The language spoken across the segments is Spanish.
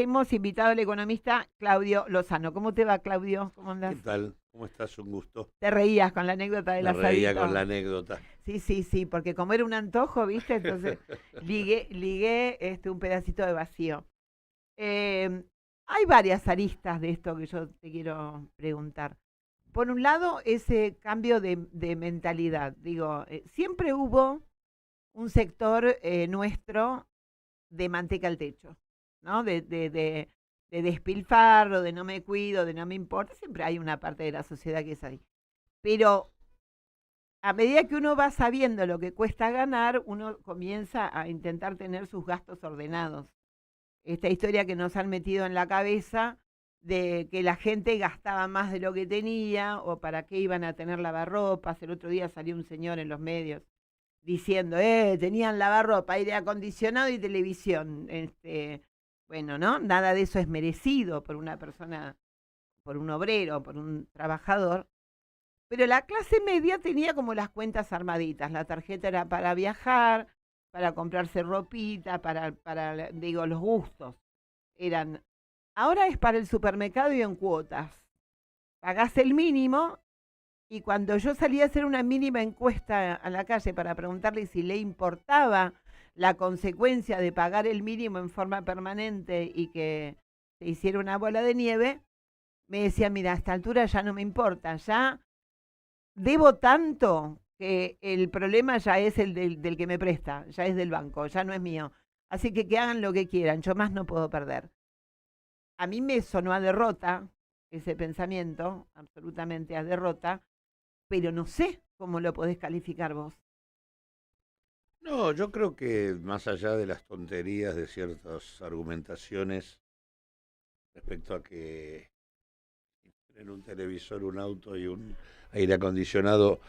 Hemos invitado al economista Claudio Lozano. ¿Cómo te va, Claudio? ¿Cómo ¿Qué andás? tal? ¿Cómo estás? Un gusto. Te reías con la anécdota del Me reía con la asadito. anécdota. Sí, sí, sí, porque como era un antojo, ¿viste? Entonces ligué un pedacito de vacío. Eh, Hay varias aristas de esto que yo te quiero preguntar. Por un lado, ese cambio de mentalidad. Digo, siempre hubo un sector nuestro de manteca al techo, ¿no? De despilfarro, de no me cuido, de no me importa. Siempre hay una parte de la sociedad que es así. Pero a medida que uno va sabiendo lo que cuesta ganar, uno comienza a intentar tener sus gastos ordenados. Esta historia que nos han metido en la cabeza de que la gente gastaba más de lo que tenía o para qué iban a tener lavarropas. El otro día salió un señor en los medios diciendo, tenían lavarropa, aire acondicionado y televisión. Bueno, ¿no? Nada de eso es merecido por una persona, por un obrero, por un trabajador. Pero la clase media tenía como las cuentas armaditas. La tarjeta era para viajar, para comprarse ropita, digo, los gustos. Eran, ahora es para el supermercado y en cuotas. Pagás el mínimo y cuando yo salí a hacer una mínima encuesta a la calle para preguntarle si le importaba la consecuencia de pagar el mínimo en forma permanente y que se hiciera una bola de nieve, me decía, mira, a esta altura ya no me importa, ya debo tanto que el problema ya es el del que me presta, ya es del banco, ya no es mío. Así que hagan lo que quieran, yo más no puedo perder. A mí me sonó a derrota ese pensamiento, absolutamente a derrota, pero no sé cómo lo podés calificar vos. No, yo creo que más allá de las tonterías de ciertas argumentaciones respecto a que tener un televisor, un auto y un aire acondicionado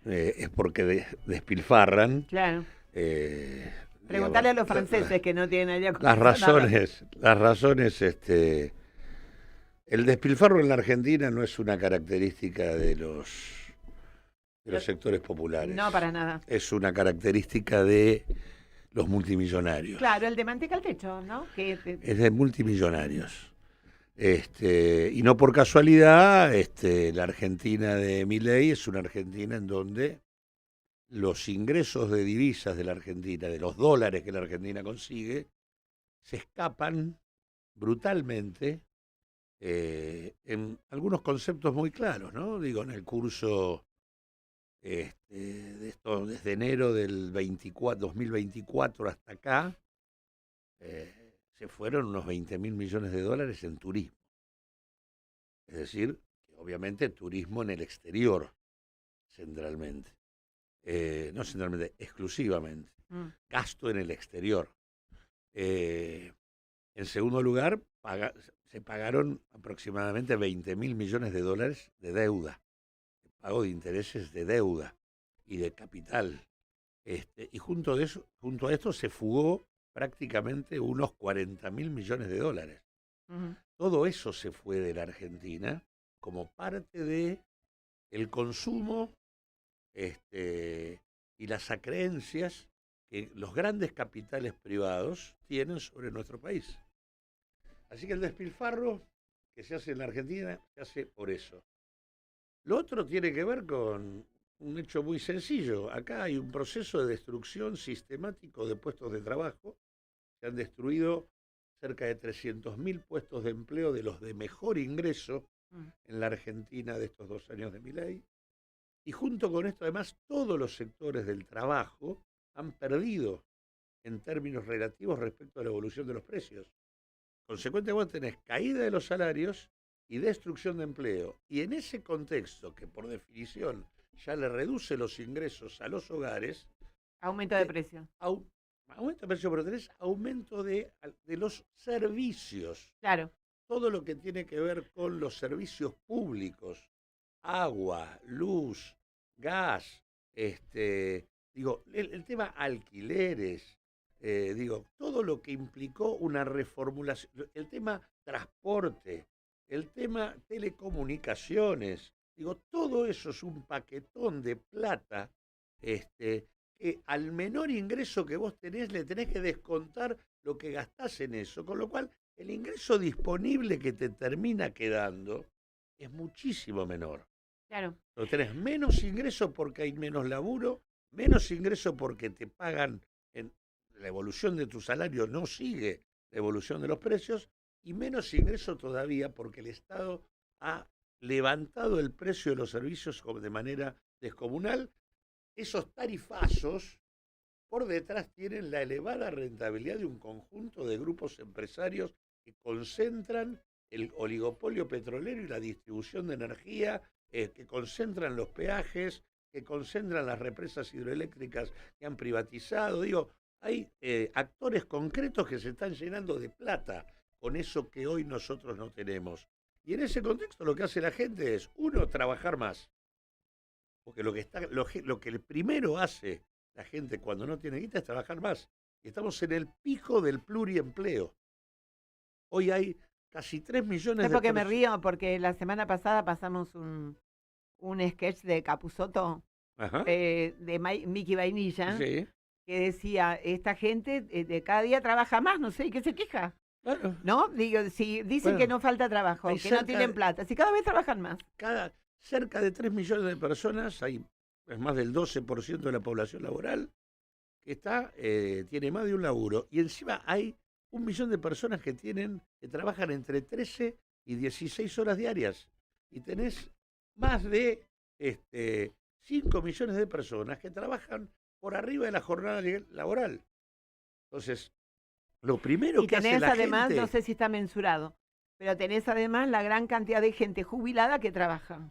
es porque despilfarran, Claro. digamos, Preguntarle a los franceses que no tienen aire las acondicionado. razones, el despilfarro en la Argentina no es una característica de los sectores No, populares. para nada. Es una característica de los multimillonarios. Claro, el de manteca al techo, ¿no? Es de multimillonarios. Y no por casualidad, la Argentina de Milei es una Argentina en donde los ingresos de divisas de la Argentina, de los dólares que la Argentina consigue, se escapan brutalmente en algunos conceptos muy claros, ¿no? Digo, en el curso de esto, desde enero del 2024 hasta acá, se fueron unos 20.000 millones de dólares en turismo. Es decir, que obviamente turismo en el exterior, centralmente. No centralmente, exclusivamente. Mm. Gasto en el exterior. Eh, en segundo lugar, se pagaron aproximadamente 20.000 millones de dólares de deuda, pago de intereses de deuda y de capital. Y junto a esto se fugó prácticamente unos 40.000 millones de dólares. Ujú. Todo eso se fue de la Argentina como parte de el consumo y las acreencias que los grandes capitales privados tienen sobre nuestro país. Así que el despilfarro que se hace en la Argentina se hace por eso. Lo otro tiene que ver con un hecho muy sencillo. Acá hay un proceso de destrucción sistemático de puestos de trabajo. Se han destruido cerca de 300.000 puestos de empleo de los de mejor ingreso Mm. en la Argentina de estos 2 años de Milei. Y junto con esto, además, todos los sectores del trabajo han perdido en términos relativos respecto a la evolución de los precios. Consecuentemente, vos tenés caída de los salarios y destrucción de empleo. Y en ese contexto, que por definición ya le reduce los ingresos a los hogares, Aumento de te- precio. au- aumento de precio, pero tenés aumento de los servicios. Claro. Todo lo que tiene que ver con los servicios públicos, agua, luz, gas, el tema alquileres, todo lo que implicó una reformulación, el tema transporte, el tema telecomunicaciones, todo eso es un paquetón de plata, que al menor ingreso que vos tenés, le tenés que descontar lo que gastás en eso, con lo cual el ingreso disponible que te termina quedando es muchísimo menor. Claro. Pero tenés menos ingreso porque hay menos laburo, menos ingreso porque te pagan, la evolución de tu salario no sigue la evolución de los precios, y menos ingreso todavía porque el Estado ha levantado el precio de los servicios de manera descomunal. Esos tarifazos por detrás tienen la elevada rentabilidad de un conjunto de grupos empresarios que concentran el oligopolio petrolero y la distribución de energía, que concentran los peajes, que concentran las represas hidroeléctricas que han privatizado. Digo, hay actores concretos que se están llenando de plata con eso que hoy nosotros no tenemos. Y en ese contexto lo que hace la gente es, uno, trabajar más. Porque lo que el primero hace la gente cuando no tiene guita es trabajar más. Y estamos en el pico del pluriempleo. Hoy hay casi 3 millones ¿Sabes de por qué me personas. río? Porque la semana pasada pasamos un sketch de Capusotto, Ajá. de Mickey Vainilla, Sí. que decía, esta gente de cada día trabaja más, no sé, ¿y qué se queja? Bueno, ¿No? Digo, si dicen bueno, que no falta trabajo, hay que no cerca tienen plata, si cada vez trabajan más. cerca de 3 millones de personas, es más del 12% de la población laboral, que tiene más de un laburo. Y encima hay 1 millón de personas que trabajan entre 13 y 16 horas diarias. Y tenés más de 5 millones de personas que trabajan por arriba de la jornada laboral. Entonces, lo primero Y que hace tenés la además, gente... no sé si está mensurado, pero tenés además la gran cantidad de gente jubilada que trabaja.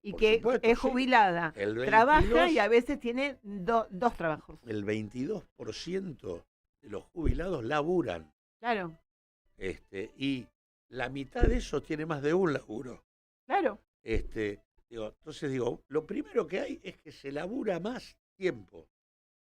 Y Por que supuesto, es sí. jubilada, El trabaja 22, y a veces tiene dos trabajos. el 22% de los jubilados laburan. Claro, Y la mitad de esos tiene más de un laburo. claro. Entonces digo, lo primero que hay es que se labura más tiempo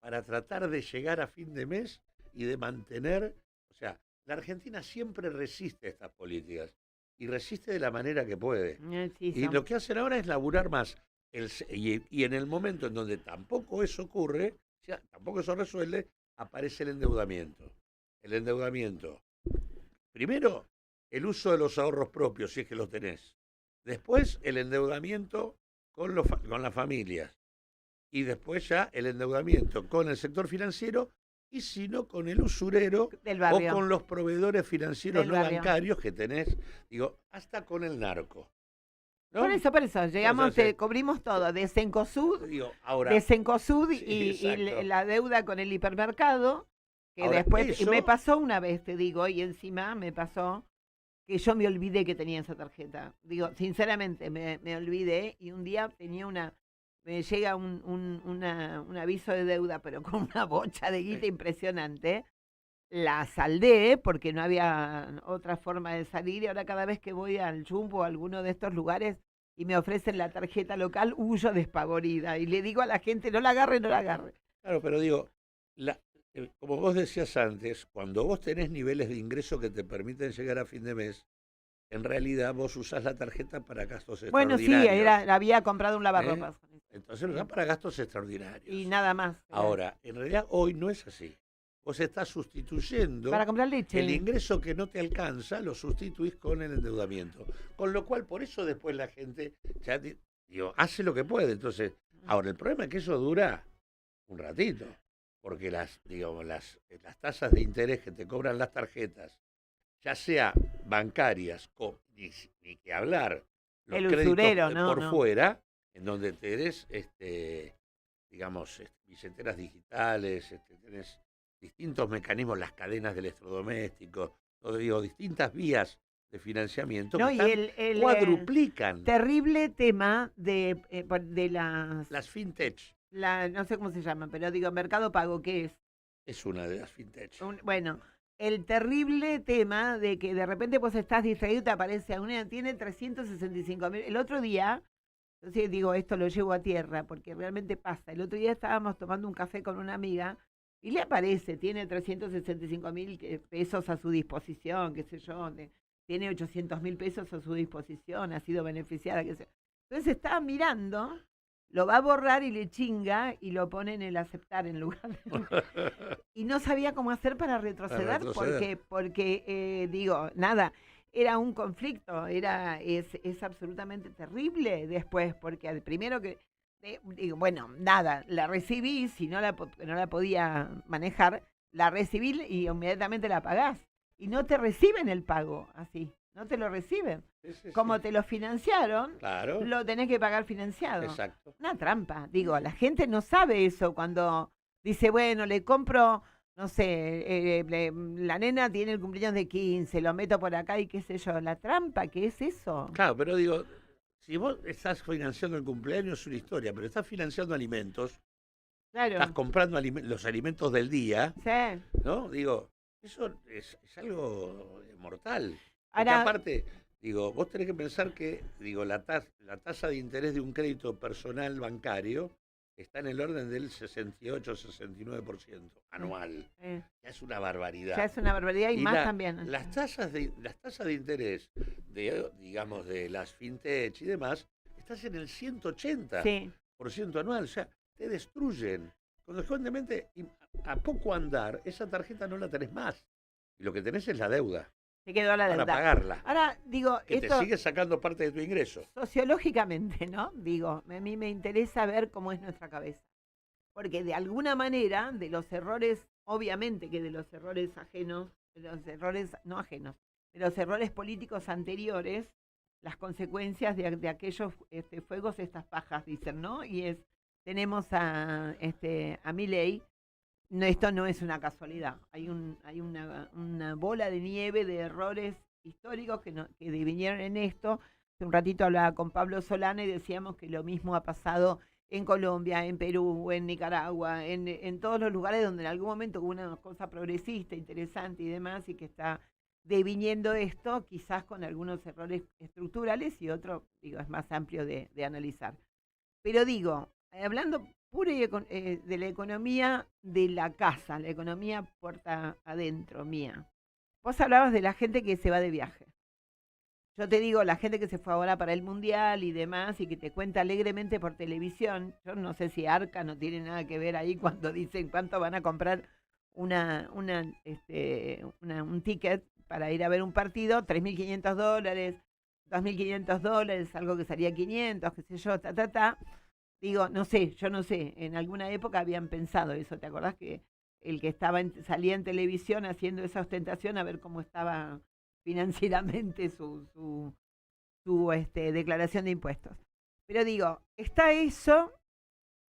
para tratar de llegar a fin de mes y de mantener, o sea, la Argentina siempre resiste estas políticas y resiste de la manera que puede. Sí, Y lo que hacen ahora es laburar más. Y en el momento en donde tampoco eso ocurre, o sea, tampoco eso resuelve, aparece el endeudamiento. El endeudamiento. Primero, el uso de los ahorros propios, si es que los tenés. Después, el endeudamiento con las familias. Y después ya el endeudamiento con el sector financiero, y si no con el usurero del o barrio. con los proveedores financieros Del no barrio. bancarios que tenés, hasta con el narco. ¿No? Por eso, llegamos, Entonces, cubrimos todo, de Cencosud, ahora, y, sí, exacto. la deuda con el hipermercado, que Ahora, después eso- me pasó una vez, te digo, y encima me pasó que yo me olvidé que tenía esa tarjeta. Digo, sinceramente, me olvidé y un día me llega un aviso de deuda, pero con una bocha de guita impresionante. La saldé porque no había otra forma de salir y ahora cada vez que voy al Jumbo o a alguno de estos lugares y me ofrecen la tarjeta local, huyo despavorida y le digo a la gente, no la agarre, no la agarre. Claro, pero como vos decías antes, cuando vos tenés niveles de ingreso que te permiten llegar a fin de mes, en realidad vos usás la tarjeta para gastos Bueno, sí, extraordinarios. había comprado un lavarropas. Entonces lo usás para gastos extraordinarios. Y nada más. Ahora, en realidad hoy no es así. Vos estás sustituyendo Para comprar leche. el ingreso que no te alcanza, lo sustituís con el endeudamiento. Con lo cual, por eso después la gente ya hace lo que puede. Entonces, ahora el problema es que eso dura un ratito, porque las tasas de interés que te cobran las tarjetas, ya sea bancarias, ni que hablar, los El créditos usurero, ¿no? por fuera, en donde tenés, billeteras digitales, tenés distintos mecanismos, las cadenas de electrodomésticos, distintas vías de financiamiento No, que y están, el cuadruplican terrible tema de las fintech. no sé cómo se llaman, pero digo, Mercado Pago, ¿qué es? Es una de las fintech. Bueno, el terrible tema de que de repente vos estás distraído y te aparece una, tiene 365.000. El otro día, entonces digo, esto lo llevo a tierra, porque realmente pasa. El otro día estábamos tomando un café con una amiga y le aparece, tiene 365.000 pesos a su disposición, qué sé yo, tiene 800.000 pesos a su disposición, ha sido beneficiada, qué sé yo. Entonces estaba mirando lo va a borrar y le chinga y lo pone en el aceptar en lugar de... Y no sabía cómo hacer para retroceder, porque digo, nada, era un conflicto, es absolutamente terrible después, porque al primero que, digo, bueno, nada, la recibí, si no la podía manejar, la recibí y inmediatamente la pagás. Y no te reciben el pago así, no te lo reciben. Como te lo financiaron, claro, lo tenés que pagar financiado. exacto. Una trampa, digo, la gente no sabe eso cuando dice, bueno, le compro, no sé, la nena tiene el cumpleaños de 15, lo meto por acá y qué sé yo, la trampa, ¿qué es eso? Claro, pero digo, si vos estás financiando el cumpleaños es una historia, pero estás financiando alimentos, estás Claro, comprando los alimentos del día, sí. ¿no? Digo, eso es algo mortal. Porque Ahora, aparte, digo, vos tenés que pensar que, digo, la tasa de interés de un crédito personal bancario está en el orden del 68-69% anual. Ya es una barbaridad. ya es una barbaridad y más también. Las tasas de interés de, digamos, de las fintech y demás, estás en el 180% anual. O sea, te destruyen. Consecuentemente, a poco andar, esa tarjeta no la tenés más. Y lo que tenés es la deuda. Se quedó la deuda. Para pagarla. Ahora, digo, que esto te sigue sacando parte de tu ingreso. sociológicamente, ¿no? Digo, a mí me interesa ver cómo es nuestra cabeza. Porque de alguna manera, de los errores, obviamente que de los errores ajenos, de los errores no ajenos, de los errores políticos anteriores, las consecuencias de aquellos fuegos, estas pajas, dicen, ¿no? Y tenemos a Milei. No, esto no es una casualidad. Hay una bola de nieve de errores históricos que vinieron en esto. Hace un ratito hablaba con Pablo Solana y decíamos que lo mismo ha pasado en Colombia, en Perú, en Nicaragua, en todos los lugares donde en algún momento hubo una cosa progresista, interesante y demás, y que está deviniendo esto, quizás con algunos errores estructurales y otro, digo, es más amplio de analizar. Pero digo, hablando pura de la economía de la casa, la economía puerta adentro mía. Vos hablabas de la gente que se va de viaje. Yo te digo, la gente que se fue ahora para el Mundial y demás y que te cuenta alegremente por televisión, yo no sé si Arca no tiene nada que ver ahí cuando dicen cuánto van a comprar un ticket para ir a ver un partido, $3.500, $2.500, algo que salía 500, qué sé yo, ta. Digo, no sé, yo no sé, en alguna época habían pensado eso, ¿te acordás que el que salía en televisión haciendo esa ostentación a ver cómo estaba financieramente su declaración de impuestos? Pero digo, está eso,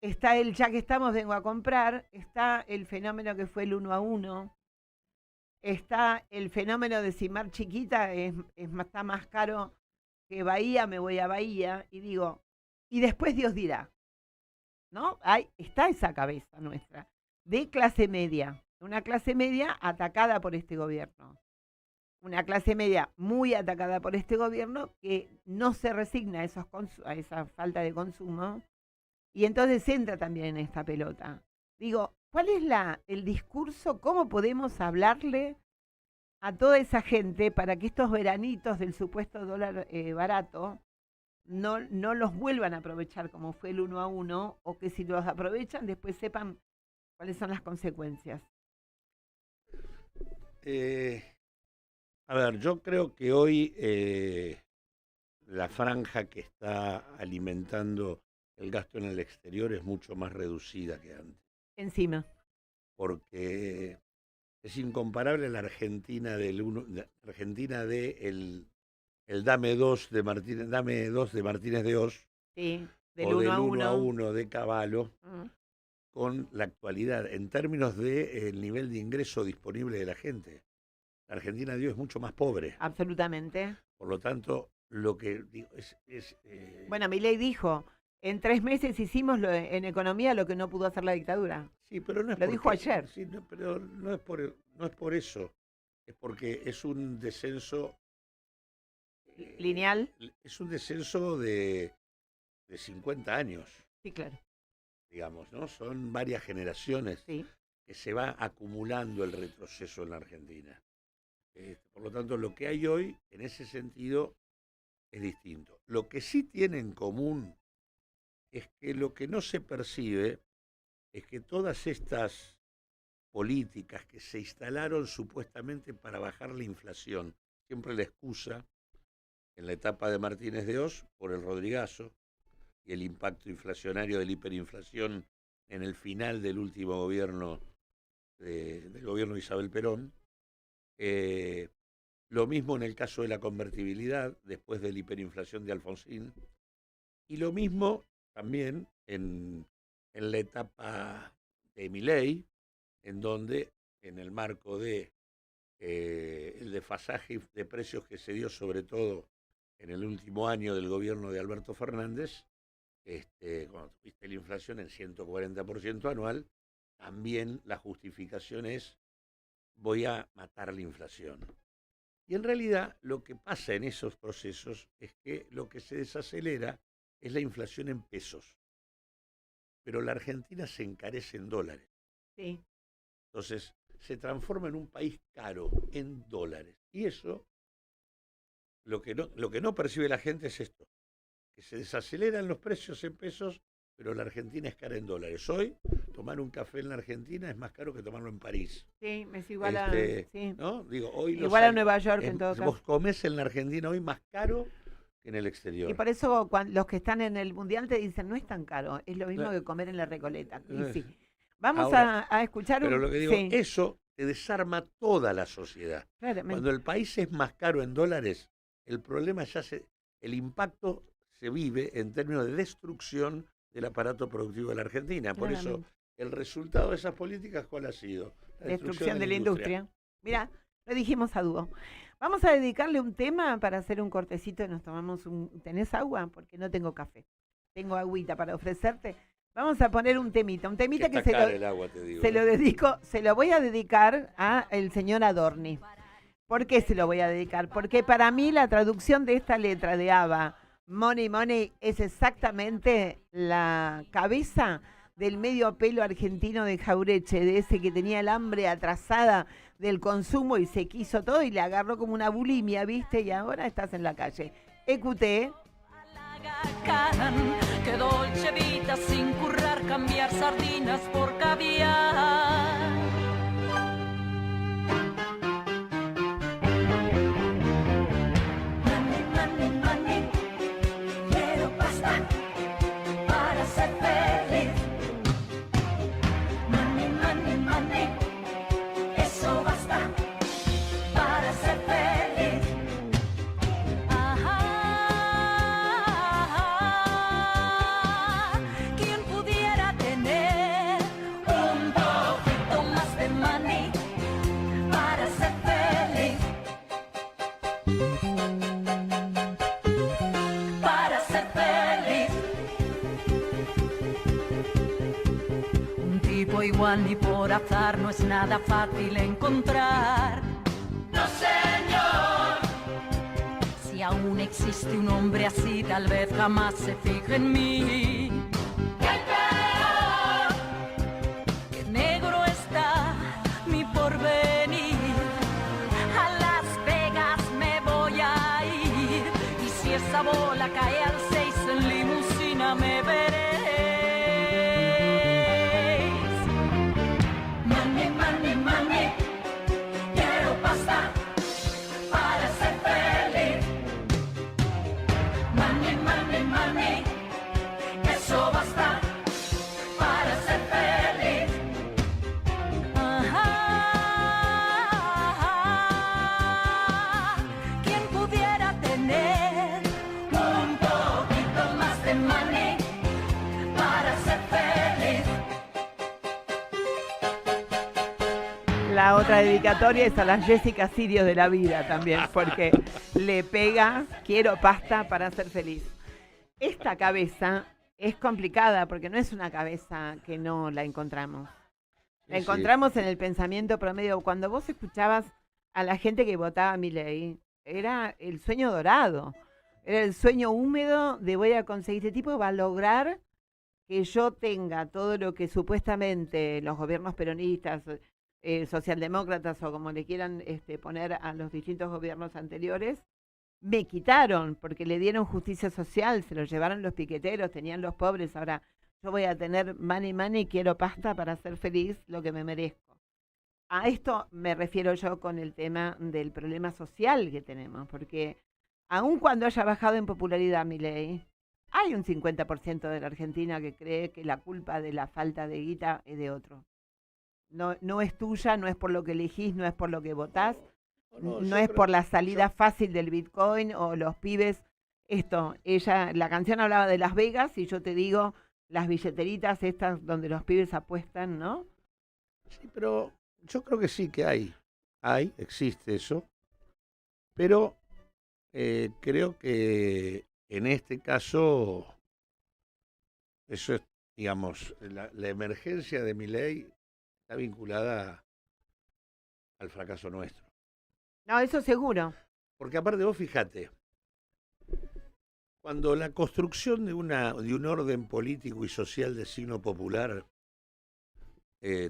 está el ya que estamos vengo a comprar, está el fenómeno que fue el 1 a 1, está el fenómeno de si Mar Chiquita está más caro que Bahía, me voy a Bahía, y digo, y después Dios dirá. ¿No? Está esa cabeza nuestra, de clase media, una clase media atacada por este gobierno, una clase media muy atacada por este gobierno que no se resigna a esa falta de consumo y entonces entra también en esta pelota. Digo, ¿cuál es el discurso? ¿Cómo podemos hablarle a toda esa gente para que estos veranitos del supuesto dólar barato no los vuelvan a aprovechar como fue el 1 a 1, o que si los aprovechan después sepan cuáles son las consecuencias? A ver, yo creo que hoy la franja que está alimentando el gasto en el exterior es mucho más reducida que antes. Encima. Porque es incomparable la Argentina el dame dos de Martínez de Oz, Sí, del o 1 del a 1 a 1. 1 de Cavallo, con la actualidad, en términos del nivel de ingreso disponible de la gente. La Argentina de hoy es mucho más pobre. Absolutamente. Por lo tanto, lo que digo Bueno, Milei dijo, en 3 meses hicimos en economía lo que no pudo hacer la dictadura. sí, pero no es Lo dijo ayer. Sí, pero no es por eso. Es porque es un descenso Lineal. es un descenso de 50 años, Sí, claro. digamos, ¿no? Son varias generaciones Sí. que se va acumulando el retroceso en la Argentina. Por lo tanto, lo que hay hoy, en ese sentido, es distinto. Lo que sí tiene en común es que lo que no se percibe es que todas estas políticas que se instalaron supuestamente para bajar la inflación, siempre la excusa en la etapa de Martínez de Oz por el Rodrigazo y el impacto inflacionario de la hiperinflación en el final del último gobierno del gobierno de Isabel Perón. Lo mismo en el caso de la convertibilidad después de la hiperinflación de Alfonsín, y lo mismo también en la etapa de Milei, en donde en el marco de el desfasaje de precios que se dio sobre todo en el último año del gobierno de Alberto Fernández, cuando tuviste la inflación en 140% anual, también la justificación es voy a matar la inflación. Y en realidad lo que pasa en esos procesos es que lo que se desacelera es la inflación en pesos, pero la Argentina se encarece en dólares. Sí. Entonces se transforma en un país caro en dólares. Y eso, lo que no percibe la gente es esto, que se desaceleran los precios en pesos, pero la Argentina es cara en dólares. Hoy, tomar un café en la Argentina es más caro que tomarlo en París. Sí, es igual a... Sí. ¿No? Digo, hoy igual a Nueva York en todo caso. Vos comés en la Argentina hoy más caro que en el exterior. Y por eso los que están en el Mundial te dicen, no es tan caro, es lo mismo que comer en la Recoleta. Y sí. Vamos ahora, a escuchar pero lo que digo, eso te desarma toda la sociedad. Claramente. Cuando el país es más caro en dólares, el problema el impacto se vive en términos de destrucción del aparato productivo de la Argentina. Por eso, el resultado de esas políticas, ¿cuál ha sido? La destrucción de la industria. Mira, lo dijimos a dúo. Vamos a dedicarle un tema para hacer un cortecito y nos tomamos ¿Tenés agua? Porque no tengo café. Tengo agüita para ofrecerte. Vamos a poner un temita que se lo voy a dedicar a el señor Adorni. ¿Por qué se lo voy a dedicar? Porque para mí la traducción de esta letra de ABBA, Money Money, es exactamente la cabeza del medio pelo argentino de Jaureche, de ese que tenía el hambre atrasada del consumo y se quiso todo y le agarró como una bulimia, ¿viste? Y ahora estás en la calle. Écoutez. Que dolce vita sin currar, cambiar sardinas por caviar. Money, money, money, quiero pasta para ser feliz. Money, money, money, eso basta para ser feliz. Igual ni por azar no es nada fácil encontrar. No, señor. Si aún existe un hombre así, tal vez jamás se fije en mí. ¡Qué peor! ¡Qué negro está mi porvenir! A Las Vegas me voy a ir, y si esa bola cae al 6 en limusina me veré. La otra dedicatoria es a las Jessica Sirio de la vida también, porque le pega, quiero pasta para ser feliz. Esta cabeza es complicada porque no es una cabeza que no la encontramos. La encontramos en el pensamiento promedio. Cuando vos escuchabas a la gente que votaba a Milei, era el sueño dorado, era el sueño húmedo de voy a conseguir, este tipo va a lograr que yo tenga todo lo que supuestamente los gobiernos peronistas, socialdemócratas o como le quieran poner a los distintos gobiernos anteriores, me quitaron, porque le dieron justicia social, se lo llevaron los piqueteros, tenían los pobres, ahora yo voy a tener money, quiero pasta para ser feliz, lo que me merezco. A esto me refiero yo con el tema del problema social que tenemos, porque aun cuando haya bajado en popularidad Milei, hay un 50% de la Argentina que cree que la culpa de la falta de guita es de otro. No, no es tuya, no es por lo que elegís, no es por lo que votás, no es por la salida fácil del Bitcoin o los pibes. La canción hablaba de Las Vegas y yo te digo, las billeteritas estas donde los pibes apuestan, ¿no? Sí, pero yo creo que sí que existe eso, pero creo que en este caso, eso es, digamos, la emergencia de Milei está vinculada al fracaso nuestro. No, eso seguro. Porque aparte vos fíjate, cuando la construcción de un orden político y social de signo popular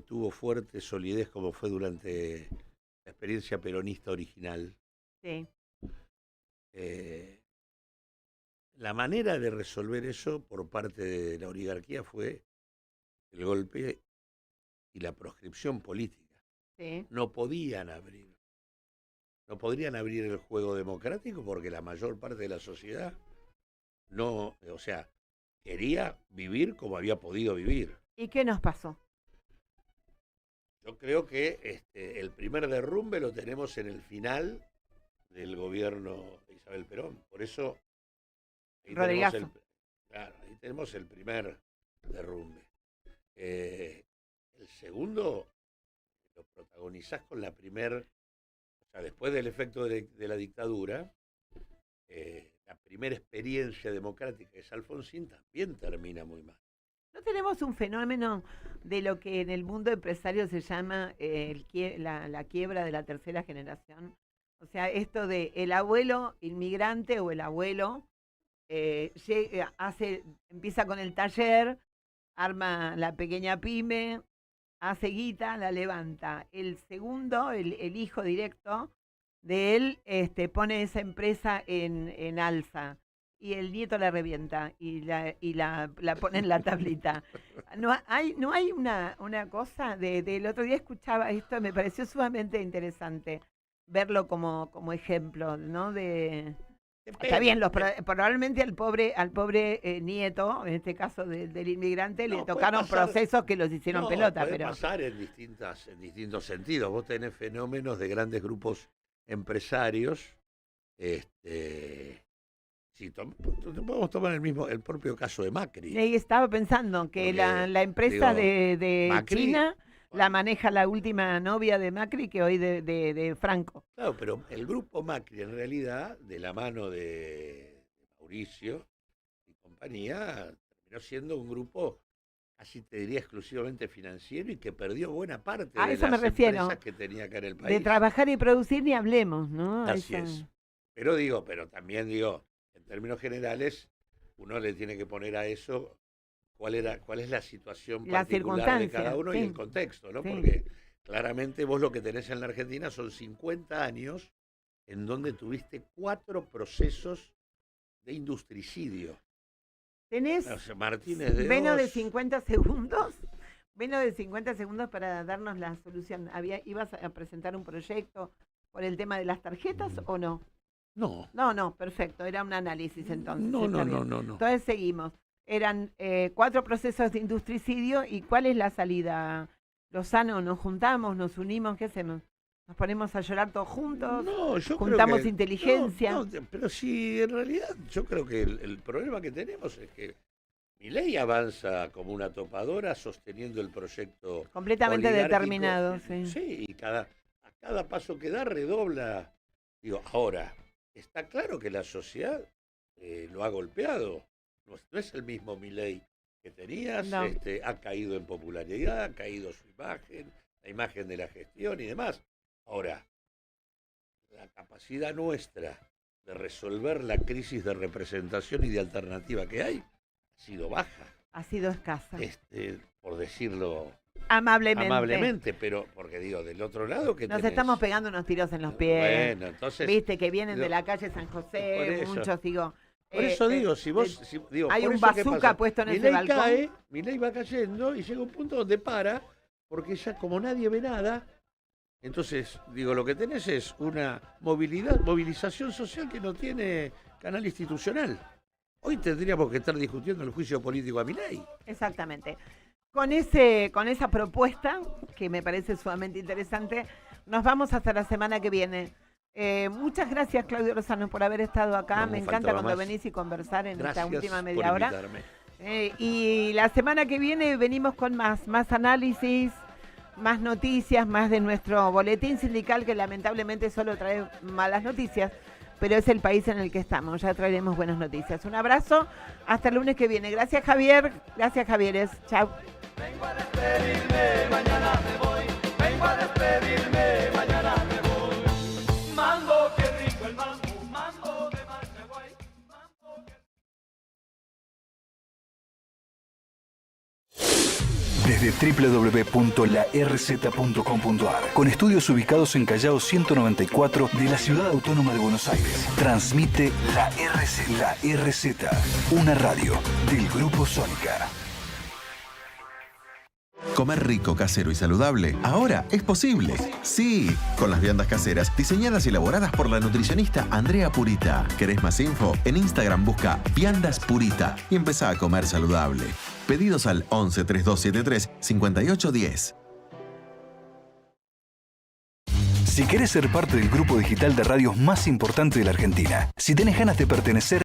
tuvo fuerte solidez como fue durante la experiencia peronista original, sí. La manera de resolver eso por parte de la oligarquía fue el golpe y la proscripción política. Sí. No podrían abrir el juego democrático porque la mayor parte de la sociedad no, o sea, quería vivir como había podido vivir. ¿Y qué nos pasó? Yo creo que el primer derrumbe lo tenemos en el final del gobierno de Isabel Perón. Por eso ahí tenemos el primer derrumbe. El segundo lo protagonizás con la después del efecto de la dictadura, la primera experiencia democrática que es Alfonsín también termina muy mal. ¿No tenemos un fenómeno de lo que en el mundo empresario se llama la quiebra de la tercera generación? O sea, esto de el abuelo inmigrante o el abuelo empieza con el taller, arma la pequeña pyme, hace guita, la levanta. El segundo, el hijo directo de él, pone esa empresa en alza. Y el nieto la revienta y la pone en la tablita. No hay una cosa del otro día escuchaba esto, me pareció sumamente interesante verlo como ejemplo, ¿no? Está bien, probablemente al pobre nieto, en este caso del inmigrante, le tocaron procesos que los hicieron pelota. Puede pasar en distintos sentidos. Vos tenés fenómenos de grandes grupos empresarios. Sí, podemos tomar el propio caso de Macri. Y estaba pensando que la empresa de Macri, China la maneja la última novia de Macri, que hoy de Franco. Claro, pero el grupo Macri en realidad, de la mano de Mauricio y compañía, terminó siendo un grupo, casi te diría exclusivamente financiero y que perdió buena parte de eso las me refiero. empresas que tenía acá en el país. De trabajar y producir ni hablemos, ¿no? Así es. Pero también en términos generales, uno le tiene que poner a eso cuál es la situación particular de cada uno, sí, y el contexto, ¿no? Sí. Porque claramente vos lo que tenés en la Argentina son 50 años en donde tuviste 4 procesos de industricidio. ¿Tenés Martínez de menos de 50 segundos? Menos de 50 segundos para darnos la solución. ¿Ibas a presentar un proyecto por el tema de las tarjetas o no? No, perfecto. Era un análisis entonces. No. Entonces seguimos. Eran 4 procesos de industricidio. ¿Y cuál es la salida? ¿Lozano, nos juntamos, nos unimos? ¿Qué hacemos? ¿Nos ponemos a llorar todos juntos? No, yo ¿Juntamos creo que, inteligencia? No, pero sí, en realidad yo creo que el problema que tenemos es que Milei avanza como una topadora sosteniendo el proyecto completamente determinado. Sí, y a cada paso que da redobla. Ahora, está claro que la sociedad lo ha golpeado. No es el mismo Milei que tenías, no. Ha caído en popularidad, ha caído su imagen, la imagen de la gestión y demás. Ahora, la capacidad nuestra de resolver la crisis de representación y de alternativa que hay ha sido baja. Ha sido escasa. Por decirlo Amablemente. pero porque digo, del otro lado que Nos estamos pegando unos tiros en los pies. Bueno, entonces... Viste que vienen de la calle San José, muchos, digo... Por eso digo, si vos... hay por un eso, ¿qué bazooka pasa? puesto en ese balcón. Milei va cayendo y llega un punto donde para, porque ya como nadie ve nada, entonces, digo, lo que tenés es una movilización social que no tiene canal institucional. Hoy tendríamos que estar discutiendo el juicio político a Milei. Exactamente. Con esa propuesta, que me parece sumamente interesante, nos vamos hasta la semana que viene. Muchas gracias, Claudio Lozano, por haber estado acá. Me encanta cuando venís y conversar en esta última media hora. Y la semana que viene venimos con más análisis, más noticias, más de nuestro boletín sindical, que lamentablemente solo trae malas noticias, pero es el país en el que estamos. Ya traeremos buenas noticias. Un abrazo, hasta el lunes que viene. Gracias, Javier. Gracias, Javieres. Chao. Vengo a despedirme, mañana me voy. Vengo a despedirme, mañana me voy. Mambo, qué rico el mambo, mambo de Marcaguay. Desde www.larz.com.ar, con estudios ubicados en Callao 194 de la Ciudad Autónoma de Buenos Aires, transmite La RZ, una radio del Grupo Sónica. Comer rico, casero y saludable, ahora es posible. Sí, con las viandas caseras diseñadas y elaboradas por la nutricionista Andrea Purita. ¿Querés más info? En Instagram busca Viandas Purita y empezá a comer saludable. Pedidos al 11 3273 5810. Si querés ser parte del grupo digital de radios más importante de la Argentina, si tenés ganas de pertenecer